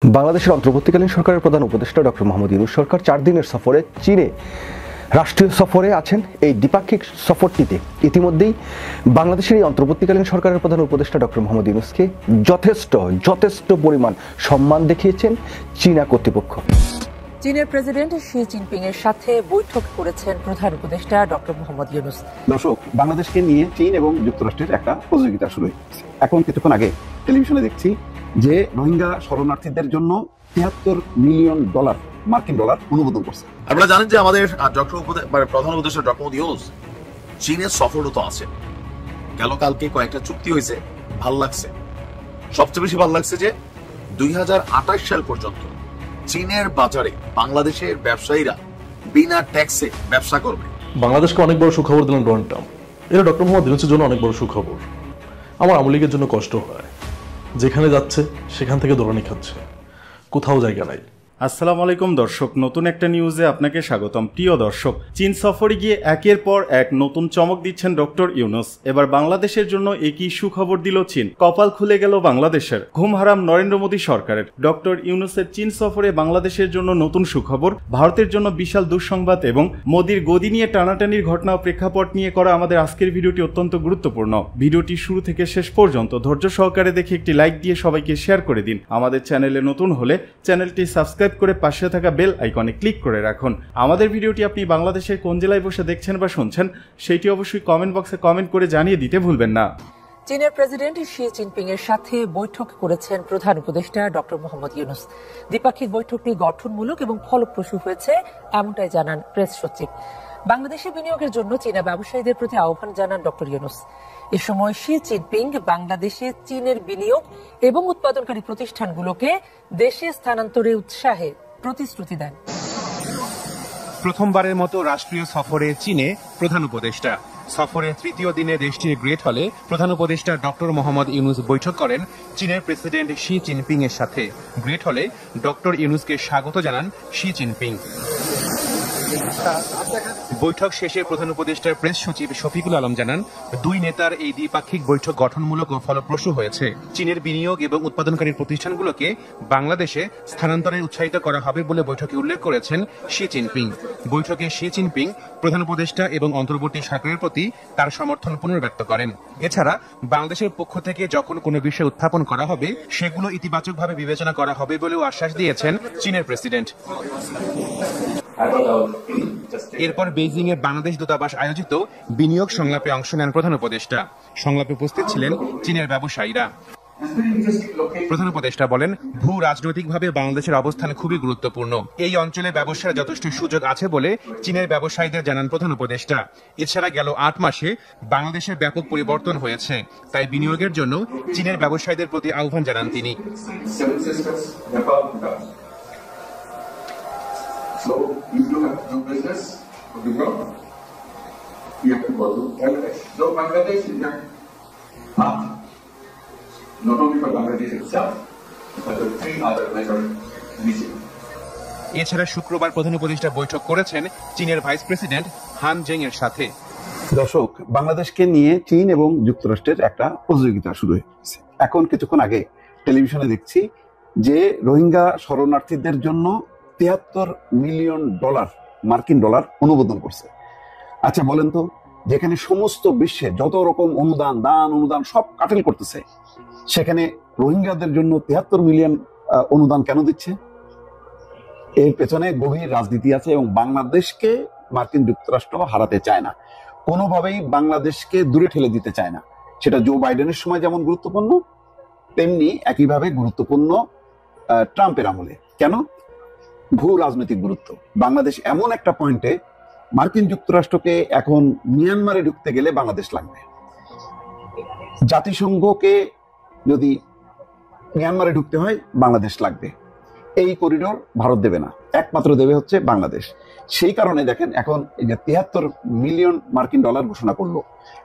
বাংলাদেশের অন্তর্বর্তীকালীন সরকারের প্রধান উপদেষ্টা ডক্টর মোহাম্মদ ইউনূস সরকার 4 দিনের সফরে চীনে রাষ্ট্রীয় সফরে আছেন। এই দ্বিপাক্ষিক সফরটিতে ইতিমধ্যেই বাংলাদেশের এই অন্তর্বর্তীকালীন সরকারের প্রধান উপদেষ্টা ডক্টর মোহাম্মদ ইউনূসকে যথেষ্ট পরিমাণ সম্মান দেখিয়েছেন চীনা কর্তৃপক্ষ। চীনের প্রেসিডেন্ট শি জিনপিং এর সাথে বৈঠক করেছেন প্রধান উপদেষ্টা ডক্টর মোহাম্মদ ইউনূস। দর্শক, বাংলাদেশকে নিয়ে চীন এবং যুক্তরাষ্ট্রের একটা প্রতিযোগিতা শুরু হয়েছে। এখন কিছুক্ষণ আগে টেলিভিশনে দেখছি যে রোহিঙ্গা শরণার্থীদের জন্য $73 মিলিয়ন মার্কিন ডলার অনুমোদন করছে। আপনারা জানেন যে আমাদের প্রধান উপদেষ্টা ডক্টর মোহাম্মদ ইউনূস চীনের সফররত আছে। কালকে কয়েকটা চুক্তি হয়েছে, ভাল লাগছে। সবচেয়ে বেশি ভাল লাগছে যে 2028 সাল পর্যন্ত চীনের বাজারে বাংলাদেশের ব্যবসায়ীরা বিনা ট্যাক্সে ব্যবসা করবে। বাংলাদেশকে অনেক বড় সুখবর দিলেন ডোনাল্ড ট্রাম্প। এটা ডক্টর মোহাম্মদ ইউনূসের জন্য অনেক বড় সুখবর। আমার আওয়ামী লীগের জন্য কষ্ট হয়, যেখানে যাচ্ছে সেখান থেকে দৌড়ানি খাচ্ছে, কোথাও জায়গা নাই। আসসালামু আলাইকুম দর্শক, নতুন একটা নিউজে আপনাকে স্বাগতম। প্রিয় দর্শক, চীন সফরে গিয়ে একের পর এক নতুন চমক দিচ্ছেন ডক্টর ইউনূস। এবার বাংলাদেশের জন্য একই সুখবর দিল চীন। কপাল খুলে গেল বাংলাদেশের। ঘুম হারাম নরেন্দ্র মোদী সরকারের। ডক্টর ইউনূসের চীন সফরে বাংলাদেশের জন্য নতুন সুখবর, ভারতের জন্য বিশাল দুঃসংবাদ এবং মোদীর গদি নিয়ে টানাটানির ঘটনা ও প্রেক্ষাপট নিয়ে করা আমাদের আজকের ভিডিওটি অত্যন্ত গুরুত্বপূর্ণ। ভিডিওটি শুরু থেকে শেষ পর্যন্ত ধৈর্য সহকারে দেখে একটি লাইক দিয়ে সবাইকে শেয়ার করে দিন। আমাদের চ্যানেলে নতুন হলে চ্যানেলটি সাবস্ক্রাইব করে পাশে থাকা বেল আইকনে ক্লিক করে রাখুন। আমাদের ভিডিওটি আপনি বাংলাদেশের কোন জেলায় বসে দেখছেন বা শুনছেন সেটি অবশ্যই কমেন্ট বক্সে কমেন্ট করে জানিয়ে দিতে ভুলবেন না। চীনের প্রেসিডেন্ট শি জিনপিং এর সাথে বৈঠক করেছেন প্রধান উপদেষ্টা ডক্টর মোহাম্মদ ইউনূস। দ্বিপাক্ষিক বৈঠকটি গঠনমূলক এবং ফলপ্রসূ হয়েছে, এমনটাই জানান প্রেস সচিব। বাংলাদেশে বিনিয়োগের জন্য চীনা ব্যবসায়ীদের প্রতি আহ্বান জানান ডক্টর ইউনূস। এ সময় শি জিনপিং বাংলাদেশে চীনের বিনিয়োগ এবং উৎপাদনকারী প্রতিষ্ঠানগুলোকে দেশে স্থানান্তরে উৎসাহে প্রতিশ্রুতি দেন। প্রথমবারের মতো রাষ্ট্রীয় সফরে চীনে প্রধান উপদেষ্টা। সফরের তৃতীয় দিনে দেশটির গ্রেট হলে প্রধান উপদেষ্টা ডক্টর মোহাম্মদ ইউনূস বৈঠক করেন চীনের প্রেসিডেন্ট শি জিনপিং এর সাথে। গ্রেট হলে ডক্টর ইউনূসকে স্বাগত জানান শি জিনপিং। বৈঠক শেষে প্রধান উপদেষ্টার প্রেস সচিব শফিকুল আলম জানান, দুই নেতার এই দ্বিপাক্ষিক বৈঠক গঠনমূলক ও ফলপ্রসূ হয়েছে। চীনের বিনিয়োগ এবং উৎপাদনকারী প্রতিষ্ঠানগুলোকে বাংলাদেশে স্থানান্তরে উৎসাহিত করা হবে বলে বৈঠকে উল্লেখ করেছেন শি জিনপিং। বৈঠকে শি জিনপিং প্রধান উপদেষ্টা এবং অন্তর্বর্তী সরকারের প্রতি তার সমর্থন পুনর্ব্যক্ত করেন। এছাড়া বাংলাদেশের পক্ষ থেকে যখন কোনো বিষয় উত্থাপন করা হবে সেগুলো ইতিবাচকভাবে বিবেচনা করা হবে বলেও আশ্বাস দিয়েছেন চীনের প্রেসিডেন্ট। এরপর বেইজিং এ বাংলাদেশ দূতাবাস আয়োজিত বিনিয়োগ সংলাপে অংশ নেন প্রধান উপদেষ্টা। সংলাপে উপস্থিত ছিলেন চীনের ব্যবসায়ীরা। প্রধান উপদেষ্টা বলেন, ভূ রাজনৈতিকভাবে বাংলাদেশের অবস্থান খুবই গুরুত্বপূর্ণ। এই অঞ্চলে ব্যবসার যথেষ্ট সুযোগ আছে বলে চীনের ব্যবসায়ীদের জানান প্রধান উপদেষ্টা। এছাড়া গেল 8 মাসে বাংলাদেশের ব্যাপক পরিবর্তন হয়েছে, তাই বিনিয়োগের জন্য চীনের ব্যবসায়ীদের প্রতি আহ্বান জানান তিনি। So, if you have to do business with the world, you have to go to Bangladesh. So, Bangladesh is a path, not only for Bangladesh itself, but the 3 other major regions. এছাড়া শুক্রবার প্রধান উপদেষ্টা বৈঠক করেছেন চীনের vice president হান জেং এর সাথে। দর্শক, বাংলাদেশকে নিয়ে চীন এবং যুক্তরাষ্ট্রের একটা প্রতিযোগিতা শুরু হয়েছে। এখন কিছুক্ষণ আগে টেলিভিশনে দেখছি যে রোহিঙ্গা শরণার্থীদের জন্য $73 মিলিয়ন মার্কিন ডলার অনুমোদন করছে। আচ্ছা বলেন তো, যেখানে সমস্ত বিশ্বে যত রকম অনুদান সব কাটেল করতেছে, সেখানে রোহিঙ্গাদের জন্য $73 মিলিয়ন অনুদান কেন দিচ্ছে? এর পেছনে গভীর রাজনীতি আছে এবং বাংলাদেশকে মার্কিন যুক্তরাষ্ট্র হারাতে চায় না, কোনোভাবেই বাংলাদেশকে দূরে ঠেলে দিতে চায় না। সেটা জো বাইডেনের সময় যেমন গুরুত্বপূর্ণ, তেমনি একইভাবে গুরুত্বপূর্ণ ট্রাম্পের আমলে। কেন? ভূ রাজনৈতিক গুরুত্ব। বাংলাদেশ এমন একটা পয়েন্টে, মার্কিন যুক্তরাষ্ট্রকে এখন মিয়ানমারে ঢুকতে গেলে বাংলাদেশ লাগবে। জাতিসংঘকে যদি মিয়ানমারে ঢুকতে হয় বাংলাদেশ লাগবে। এই করিডোর ভারত দেবে না, একমাত্র দেবে হচ্ছে বাংলাদেশ। সেই কারণে দেখেন এখন এই যে $73 মিলিয়ন মার্কিন ডলার ঘোষণা করলো,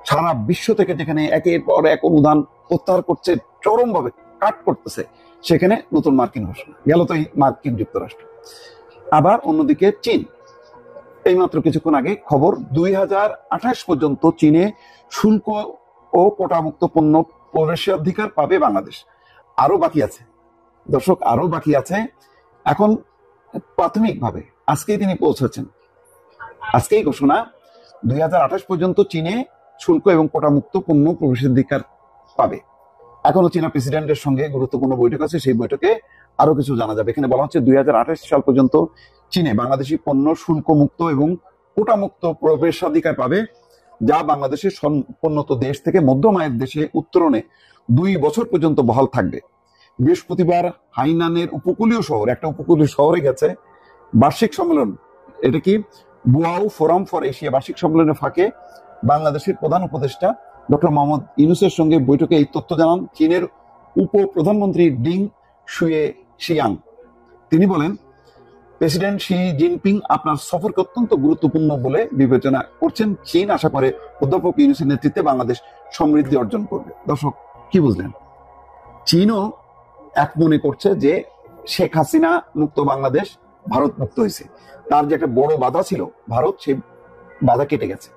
সারা বিশ্ব থেকে যেখানে একের পর এক অনুদান প্রত্যাহার করছে, চরমভাবে কাট করতেছে, সেখানে নতুন মার্কিন ঘোষণা গেল তো এই মার্কিন যুক্তরাষ্ট্র। আবার অন্যদিকে চীন, এইমাত্র কিছুক্ষণ আগে খবর, 2028 পর্যন্ত চীনে শুল্ক ও কোটামুক্ত পণ্য প্রবেশাধিকার পাবে বাংলাদেশ। আরো বাকি আছে, দর্শক আরো বাকি আছে। এখন প্রাথমিকভাবে আজকেই তিনি পৌঁছেছেন, আজকেই ঘোষণা 2028 পর্যন্ত চীনে শুল্ক এবং কোটামুক্ত পণ্য প্রবেশাধিকার পাবে। এখনো চীনা প্রেসিডেন্টের সঙ্গে গুরুত্বপূর্ণ বৈঠক আছে, সেই বৈঠকে আরো কিছু জানা যাবে। এখানে বলা হচ্ছে 2028 সাল পর্যন্ত চীনে বাংলাদেশি পণ্য শুল্ক মুক্ত এবং কোটামুক্ত প্রবেশাধিকার পাবে, যা বাংলাদেশের সম্পন্নত দেশ থেকে মধ্যম আয়ের দেশে উত্তরণে 2 বছর পর্যন্ত বহাল থাকবে। বৃহস্পতিবার হাইনানের উপকূলীয় শহর, একটা উপকূলীয় শহরে গেছে বার্ষিক সম্মেলন, এটা কি বুয়াও ফোরাম ফর এশিয়া বার্ষিক সম্মেলনের ফাঁকে বাংলাদেশের প্রধান উপদেষ্টা ডক্টর মোহাম্মদ ইউনূসের সঙ্গে বৈঠকে এই তথ্য জানান চীনের উপপ্রধানমন্ত্রী ডিং শুয়ে শিয়াং। তিনি বলেন, প্রেসিডেন্ট শি জিনপিং আপনার সফরকে অত্যন্ত গুরুত্বপূর্ণ বলে বিবেচনা করছেন। চীন আশা করে অধ্যাপক ইউনূসের নেতৃত্বে বাংলাদেশ সমৃদ্ধি অর্জন করবে। দর্শক কি বুঝলেন? চীনও এক মনে করছে যে শেখ হাসিনা মুক্ত বাংলাদেশ, ভারত মুক্ত হয়েছে, তার যে একটা বড় বাধা ছিল ভারত, সেই বাধা কেটে গেছে।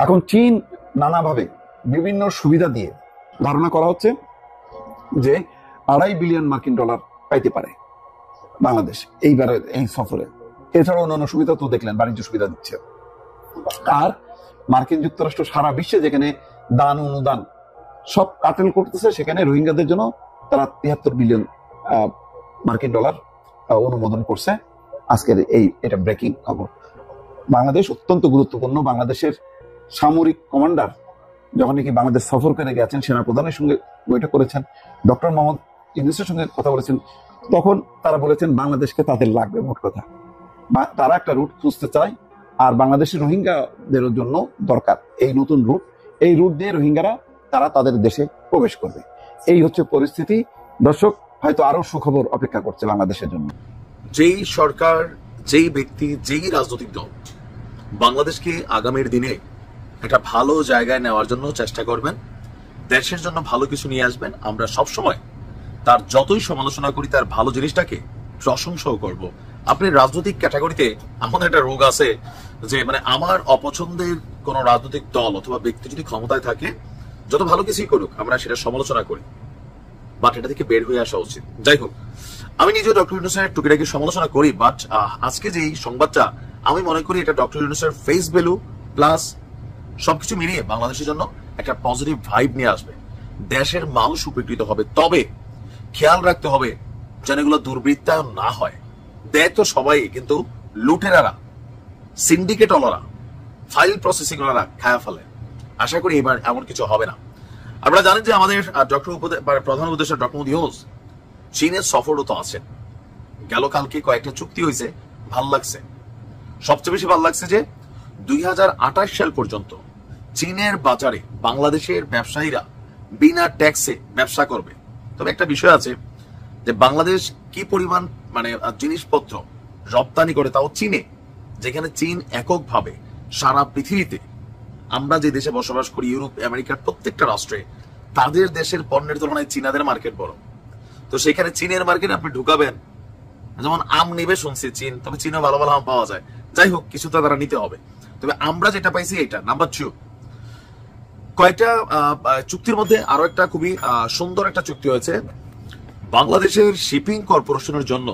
এখন চীন নানাভাবে বিভিন্ন সুবিধা দিয়ে ধারণা করা হচ্ছে যে $2.5 বিলিয়ন মার্কিন ডলার পাইতে পারে বাংলাদেশ এইবারে এই সফরে। এছাড়াও অন্যান্য সুবিধা তো দেখলেন, বাণিজ্য সুবিধা দিচ্ছে। আর মার্কিন যুক্তরাষ্ট্র সারা বিশ্বে যেখানে দান অনুদান সব কাটেল করতেছে, সেখানে রোহিঙ্গাদের জন্য তারা 73 বিলিয়ন মার্কিন ডলার অনুমোদন করছে। আজকের এটা ব্রেকিং খবর। বাংলাদেশ অত্যন্ত গুরুত্বপূর্ণ। বাংলাদেশের সামরিক কমান্ডার যখন নাকি বাংলাদেশ সফর করে গেছেন, সেনাপ্রধানের সঙ্গে বৈঠক করেছেন, ডক্টর মোহাম্মদ ইউনূসের সঙ্গে কথা বলেছেন, তখন তারা বলেছেন বাংলাদেশকে তাদের লাগবে, মোট কথা তারা একটা রুট খুঁজতে চায়। আর বাংলাদেশের রোহিঙ্গাদের জন্য দরকার এই নতুন রুট, এই রুট দিয়ে রোহিঙ্গারা তারা তাদের দেশে প্রবেশ করবে। এই হচ্ছে পরিস্থিতি। দর্শক, হয়তো আরো সুখবর অপেক্ষা করছে বাংলাদেশের জন্য। যেই সরকার, যেই ব্যক্তি, যেই রাজনৈতিক দল বাংলাদেশকে আগামীর দিনে একটা ভালো জায়গায় নেওয়ার জন্য চেষ্টা করবেন, দেশের জন্য ভালো কিছু নিয়ে আসবেন, আমরা সবসময় তার যতই সমালোচনা করি তার ভালো জিনিসটাকে প্রশংসাও করব। আপনি রাজনৈতিক ক্যাটাগরিতে এমন একটা রোগ আছে যে মানে আমার অপছন্দের কোন রাজনৈতিক দল অথবা ব্যক্তি যদি ক্ষমতায় থাকে, যত ভালো কিছুই করুক আমরা সেটা সমালোচনা করি, বাট এটা থেকে বের হয়ে আসা উচিত। যাই হোক, আমি নিজেও ডক্টর ইউনূসের টুকিটাকি সমালোচনা করি, বাট আজকে যে এই সংবাদটা আমি মনে করি এটা ডক্টর ইউনূসের ফেস ভ্যালু প্লাস সবকিছু মিলিয়ে বাংলাদেশের জন্য একটা পজিটিভ ভাইব নিয়ে আসবে। দেশের মানুষ উপকৃত হবে, তবে খেয়াল রাখতে হবে যেন এগুলো দুর্বৃত্তায়ন না হয়। দেয় তো সবাই, কিন্তু লুটেরারা, সিন্ডিকেট ওলারা, ফাইল প্রসেসিং ওলারা খায়া ফেলে। আশা করি এবার এমন কিছু হবে না। আপনারা জানেন যে আমাদের প্রধান উপদেষ্টা ডক্টর মোহাম্মদ ইউনূস চীনের সফররত আছেন। গেল কালকে কয়েকটা চুক্তি হয়েছে, ভাল লাগছে। সবচেয়ে বেশি ভাল লাগছে যে 2028 সাল পর্যন্ত চীনের বাজারে বাংলাদেশের ব্যবসায়ীরা বিনা ট্যাক্সে ব্যবসা করবে। তবে একটা বিষয় আছে যে বাংলাদেশ কি পরিমাণ মানে জিনিসপত্র রপ্তানি করে, তাও চীনে, যেখানে চীন এককভাবে সারা পৃথিবীতে, আমরা যে দেশে বসবাস করি, ইউরোপ আমেরিকার প্রত্যেকটা রাষ্ট্রে তাদের দেশের পণ্যের তুলনায় চীনাদের মার্কেট বড়। তো সেখানে চীনের মার্কেট আপনি ঢুকাবেন, যেমন আম নিবে শুনছি চীন, তবে চীনে ভালো ভালো আম পাওয়া যায়। যাই হোক, কিছু তো তারা নিতে হবে। তবে আমরা যেটা পাইছি এটা নাম্বার 2। কয়েকটা চুক্তির মধ্যে আরো একটা খুবই সুন্দর একটা চুক্তি হয়েছে। বাংলাদেশের শিপিং কর্পোরেশনের জন্য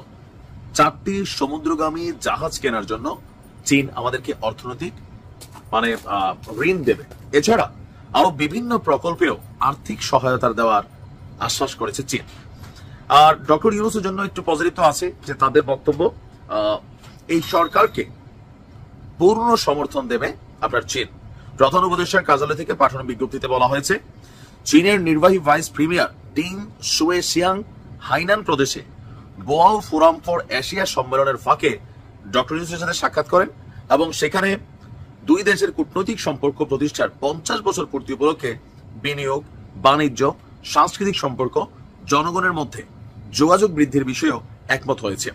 4টি সমুদ্রগামী জাহাজ কেনার জন্য চীন আমাদেরকে অর্থনৈতিক মানে ঋণ দেবে। এছাড়া আরো বিভিন্ন প্রকল্পেও আর্থিক সহায়তা দেওয়ার আশ্বাস করেছে চীন। আর ডক্টর ইউনূসের জন্য একটু পজিটিভ তো আছে যে তাদের বক্তব্য এই সরকারকে পূর্ণ সমর্থন দেবে আপনার চীন। প্রধান উপদেষ্টার কার্যালয় থেকে পাঠানো বিজ্ঞপ্তিতে বলা হয়েছে, চীনের নির্বাহী ভাইস প্রিমিয়ার ডিং শুয়ে শিয়াং হাইনান প্রদেশে বোয়াও ফোরাম ফর এশিয়া সম্মেলনের ফাঁকে ডক্টর ইউনূসের সাথে সাক্ষাৎ করেন এবং সেখানে দুই দেশের কূটনৈতিক সম্পর্ক প্রতিষ্ঠার 50 বছর পূর্তি উপলক্ষে বিনিয়োগ, বাণিজ্য, সাংস্কৃতিক সম্পর্ক, জনগণের মধ্যে যোগাযোগ বৃদ্ধির বিষয়েও একমত হয়েছে।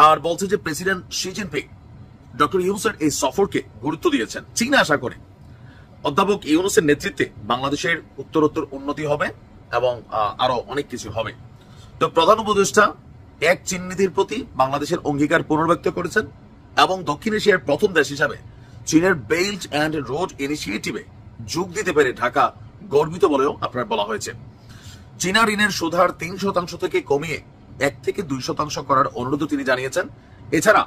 আর বলছে যে প্রেসিডেন্ট শি জিনপিং ডক্টর ইউনূসের এই সফরকে গুরুত্ব দিয়েছেন। চীন আশা করে অধ্যাপক ইউনূসের নেতৃত্বে বাংলাদেশের উত্তরোত্তর উন্নতি হবে এবং আরো অনেক কিছু হবে। তো প্রধান উপদেষ্টা এক চীন নীতির প্রতি বাংলাদেশের অঙ্গীকার পুনর্ব্যক্ত করেছেন এবং দক্ষিণ এশিয়ার প্রথম দেশ হিসাবে চীনের বেল্ট অ্যান্ড রোড ইনিশিয়েটিভে যোগ দিতে পেরে ঢাকা গর্বিত বলেও আপনার বলা হয়েছে। চীনা ঋণের সুদহার 3% থেকে কমিয়ে 1 থেকে 2% করার অনুরোধ তিনি জানিয়েছেন। এছাড়া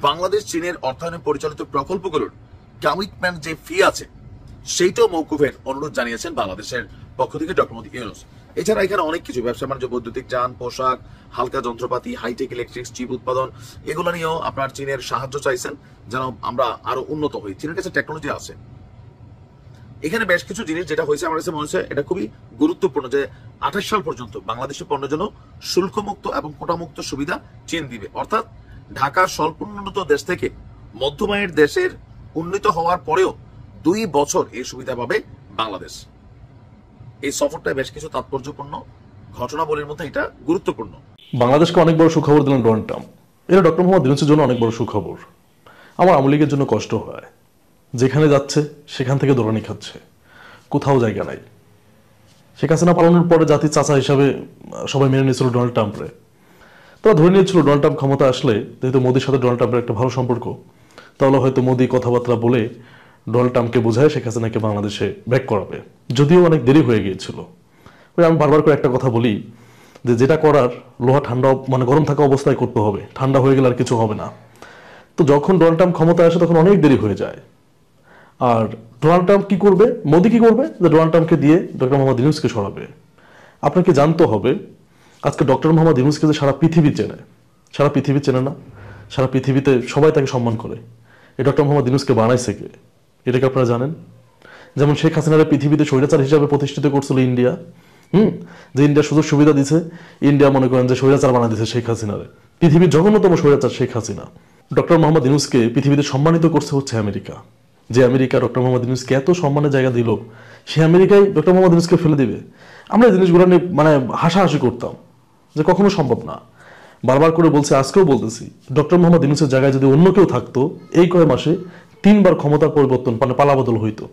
বাংলাদেশ চীনের অর্থায়নে পরিচালিত প্রকল্পগুলোর কমিটমেন্ট যে ফি আছে সেইটাও মওকুফের অনুরোধ জানিয়েছেন বাংলাদেশের পক্ষ থেকে ডক্টর মোহাম্মদ ইউনূস। এছাড়া এখানে অনেক কিছু ব্যবসা বাণিজ্য, বৈদ্যুতিক যান, পোশাক, হালকা যন্ত্রপাতি, হাইটেক ইলেকট্রিক্স, চিপ উৎপাদন, এগুলো নিয়েও আপনার চীনের সাহায্য চাইছেন যেন আমরা আরো উন্নত হই। চীনের কাছে টেকনোলজি আছে। এখানে বেশ কিছু জিনিস যেটা হয়েছে আমার কাছে মনে হচ্ছে এটা খুবই গুরুত্বপূর্ণ যে 28 সাল পর্যন্ত বাংলাদেশের পণ্যের জন্য শুল্কমুক্ত এবং কোটামুক্ত সুবিধা চীন দিবে। অর্থাৎ ঢাকার স্বল্পোন্নত দেশ থেকে মধ্যমায়ের দেশের উন্নীত হওয়ার পরেও 2 বছর এই সুবিধা পাবে বাংলাদেশ। এই সফরটা বেশ কিছু তাৎপর্যপূর্ণ ঘটনাবলীর মধ্যে এটা গুরুত্বপূর্ণ। বাংলাদেশকে অনেক বড় সুখবর দিলেন ডোনাল্ড ট্রাম্প। এটা ডক্টর মোহাম্মদ ইউনূসের জন্য অনেক বড় সুখবর। আমার আওয়ামী লীগের জন্য কষ্ট হয়, যেখানে যাচ্ছে সেখান থেকে দৌড়ানি খাচ্ছে, কোথাও জায়গা নাই। শেখ হাসিনা পালনের পরে জাতির চাচা হিসাবে সবাই মেনে নিয়েছিল ডোনাল্ড ট্রাম্পরে। তারা ধরে নিয়েছিল ডোনাল্ড ট্রাম্প ক্ষমতা আসলে, যেহেতু মোদির সাথে ডোনাল্ড ট্রাম্পের একটা ভালো সম্পর্ক, তাহলে হয়তো মোদি কথাবার্তা বলে ডোনাল্ড ট্রাম্পকে বোঝায় শেখ হাসিনাকে বাংলাদেশে ব্যাক করাবে। যদিও অনেক দেরি হয়ে গিয়েছিল। আমি বারবার করে একটা কথা বলি যে যেটা করার লোহা ঠান্ডা মানে গরম থাকা অবস্থায় করতে হবে, ঠান্ডা হয়ে গেলে আর কিছু হবে না। তো যখন ডোনাল্ড ট্রাম্প ক্ষমতায় আসে তখন অনেক দেরি হয়ে যায়। আর ডোনাল্ড ট্রাম্প কি করবে, মোদি কি করবে, যে ডোনাল্ড ট্রাম্পকে দিয়ে ডক্টর মোহাম্মদ ইউনূসকে সরাবে। আপনাকে জানতে হবে আজকে ডক্টর মোহাম্মদ ইউনূসকে যে সারা পৃথিবী চেনে, সারা পৃথিবী চেনে না, সারা পৃথিবীতে সবাই তাকে সম্মান করে। এই ডক্টর মোহাম্মদ ইউনূসকে বানাইছে কে, এটাকে আপনারা জানেন? যেমন শেখ হাসিনার পৃথিবীতে স্বৈরাচার হিসাবে প্রতিষ্ঠিত করছিল ইন্ডিয়া, যে ইন্ডিয়া সুযোগ সুবিধা দিছে, ইন্ডিয়া মনে করেন যে স্বৈরাচার বানা দিছে শেখ হাসিনারে। পৃথিবীর জঘন্যতম স্বৈরাচার শেখ হাসিনা। ডক্টর মোহাম্মদ ইউনূসকে পৃথিবীতে সম্মানিত করছে হচ্ছে আমেরিকা। যে আমেরিকা ডক্টর মোহাম্মদ ইউনূসকে এত সম্মানের জায়গা দিল, সে আমেরিকায় ডক্টর মোহাম্মদ ইউনূসকে ফেলে দিবে। আমরা এই জিনিসগুলো নিয়ে মানে হাসাহাসি করতাম যে কখনো সম্ভব না। বারবার করে বলছি, আজকেও বলতেছি, ডক্টর মোহাম্মদ ইউনূসের জায়গায় যদি অন্য কেউ থাকতো এই কয় মাসে 3 বার ক্ষমতার পরিবর্তন মানে পালাবদল হইতো।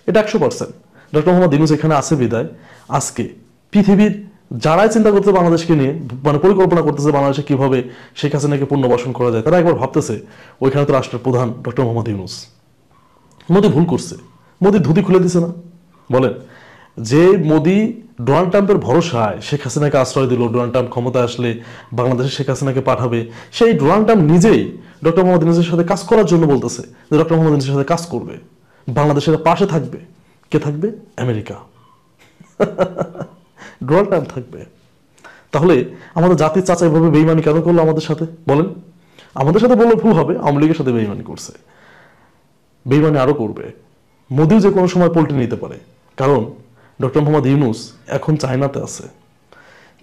এটা 100%। ডক্টর মোহাম্মদ ইউনূস এখানে আছে বিদায় আজকে পৃথিবীর যারাই চিন্তা করতে বাংলাদেশকে নিয়ে মানে পরিকল্পনা করতেছে বাংলাদেশে কিভাবে শেখ হাসিনাকে পুনর্বাসন করা যায়, তারা একবার ভাবতেছে ওইখানে তো রাষ্ট্রের প্রধান ডক্টর মোহাম্মদ ইউনূস। মোদি ভুল করছে, মোদি ধুতি খুলে দিছে না। বলেন, যে মোদি ডোনাল্ড ট্রাম্পের ভরসায় শেখ হাসিনাকে আশ্রয় দিল, ডোনাল্ড ট্রাম্প ক্ষমতা আসলে বাংলাদেশে শেখ হাসিনাকে পাঠাবে, সেই ডোনাল্ড ট্রাম্প নিজেই ডক্টর মোহাম্মদ ইউনূসের সাথে কাজ করার জন্য বলতেছে যে ডক্টর মোহাম্মদ ইউনূসের সাথে কাজ করবে, বাংলাদেশের পাশে থাকবে। কে থাকবে? আমেরিকা। ডোনাল্ড ট্রাম্প থাকবে। তাহলে আমাদের জাতির চাচা এভাবে বেইমানি কেন করলো আমাদের সাথে? বলেন, আমাদের সাথে বললে ভুল হবে, আওয়ামী লীগের সাথে বেইমানি করছে, বেইমানি আরো করবে। মোদিও যে কোনো সময় পল্টে নিতে পারে, কারণ ডক্টর মোহাম্মদ ইউনূস এখন চায়নাতে আছে।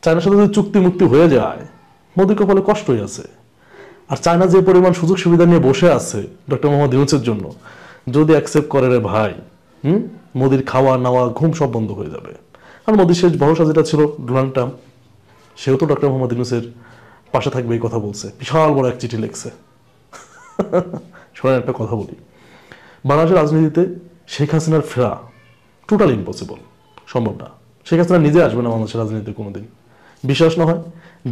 চায়নার সাথে যদি চুক্তি মুক্তি হয়ে যায়, মোদির কপালে কষ্টই আছে। আর চায়না যে পরিমাণ সুযোগ সুবিধা নিয়ে বসে আছে ডক্টর মোহাম্মদ ইউনূসের জন্য, যদি অ্যাকসেপ্ট করে রে ভাই, মোদির খাওয়া নাওয়া ঘুম সব বন্ধ হয়ে যাবে। আর মোদির শেষ ভরসা যেটা ছিল ডোনাল্ড ট্রাম্প, সেও তো ডক্টর মোহাম্মদ ইউনূসের পাশে থাকবে এই কথা বলছে, বিশাল বড় এক চিঠি লিখছে। শোনেন, একটা কথা বলি, বাংলাদেশের রাজনীতিতে শেখ হাসিনার ফেরা টোটাল ইম্পসিবল, সম্ভব না। শেখ হাসিনা নিজে আসবে না বাংলাদেশের রাজনীতিতে কোনোদিন। বিশ্বাস না হয়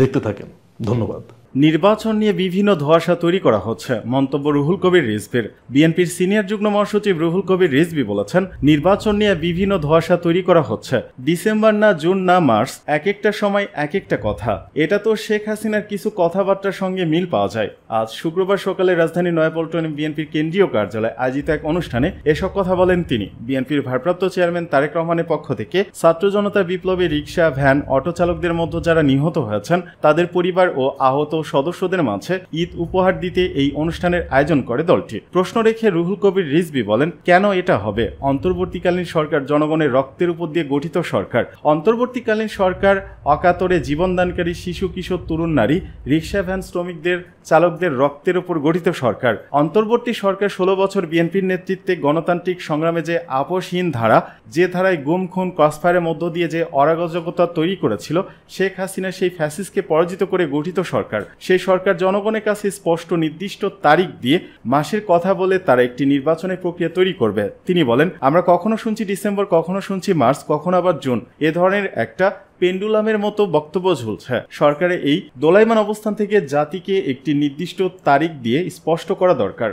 দেখতে থাকেন। ধন্যবাদ। নির্বাচন নিয়ে বিভিন্ন ধোঁয়াশা তৈরি করা হচ্ছে, মন্তব্য রুহুল কবির রিজভির। বিএনপির সিনিয়র যুগ্ম মহাসচিব রুহুল কবির রিজভি বলেছেন, নির্বাচন নিয়ে বিভিন্ন ধোঁয়াশা তৈরি করা হচ্ছে। ডিসেম্বর না জুন না মার্চ, এক একটা সময় এক একটা কথা। এটা তো শেখ হাসিনার কিছু কথাবার্তার সঙ্গে মিল পাওয়া যায়। আজ শুক্রবার সকালে রাজধানী নয়াপল্টনে বিএনপির কেন্দ্রীয় কার্যালয়ে আয়োজিত এক অনুষ্ঠানে এসব কথা বলেন তিনি। বিএনপির ভারপ্রাপ্ত চেয়ারম্যান তারেক রহমানের পক্ষ থেকে ছাত্র জনতা বিপ্লবে রিকশা, ভ্যান, অটো চালকদের মধ্যে যারা নিহত হয়েছেন তাদের পরিবার ও আহত সদস্যদের মাঝে ঈদ উপহার দিতে এই অনুষ্ঠানের আয়োজন করে দলটি। প্রশ্ন রেখে রুহুল কবির রিজভি বলেন, কেন এটা হবে? অন্তর্বর্তীকালীন সরকার জনগণের রক্তের উপর দিয়ে গঠিত সরকার। অন্তর্বর্তীকালীন সরকার অকাতরে জীবনদানকারী শিশু, কিশোর, তরুণ, নারী, রিকশা, ভ্যান শ্রমিকদের, চালকদের রক্তের উপর গঠিত সরকার। অন্তর্বর্তী সরকার 16 বছর বিএনপির নেতৃত্বে গণতান্ত্রিক সংগ্রামে যে আপোষহীন ধারা, যে ধারায় গুম, খুন, ক্রসফায়ারের মধ্য দিয়ে যে অরাজকতা তৈরি করেছিল, শেখ হাসিনা সেই ফ্যাসিস্টকে পরাজিত করে গঠিত সরকার। সেই সরকার জনগণের কাছে স্পষ্ট নির্দিষ্ট তারিখ দিয়ে মাসের কথা বলে তারা একটি নির্বাচনের প্রক্রিয়া তৈরি করবে। তিনি বলেন, আমরা কখনো শুনছি ডিসেম্বর, কখনো শুনছি মার্চ, কখনো আবার জুন। এ ধরনের একটা পেন্ডুলামের মতো বক্তব্য ঝুলছে। সরকারের এই দোলাইমান অবস্থান থেকে জাতিকে একটি নির্দিষ্ট তারিখ দিয়ে স্পষ্ট করা দরকার।